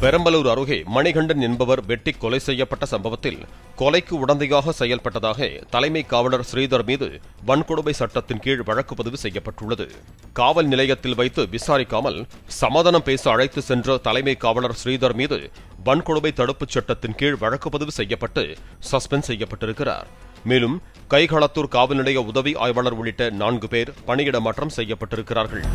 பெரம்பலூர் அருகே மணிகண்டன் என்பவர் வெட்டி கொலை செய்யப்பட்ட சம்பவத்தில் கொலைக்கு உடந்தையாக செயல்பட்டதாக தலைமை காவலர் ஸ்ரீதர் மீது வன்கொடுமை சட்டத்தின் கீழ் வழக்கு பதிவு செய்யப்பட்டுள்ளது. காவல் நிலையத்தில் வைத்து விசாரிக்காமல் சமாதானம் பேச அழைத்து சென்ற தலைமை காவலர் ஸ்ரீதர் மீது வன்கொடுமை தடுப்புச் சட்டத்தின் கீழ் வழக்கு பதிவு செய்யப்பட்டு சஸ்பெண்ட் செய்யப்பட்டிருக்கிறார். மேலும் கைகளத்தூர் காவல் நிலைய உதவி ஆய்வாளர் உள்ளிட்ட 4 பேர் பணியிட மாற்றம் செய்யப்பட்டிருக்கிறார்கள்.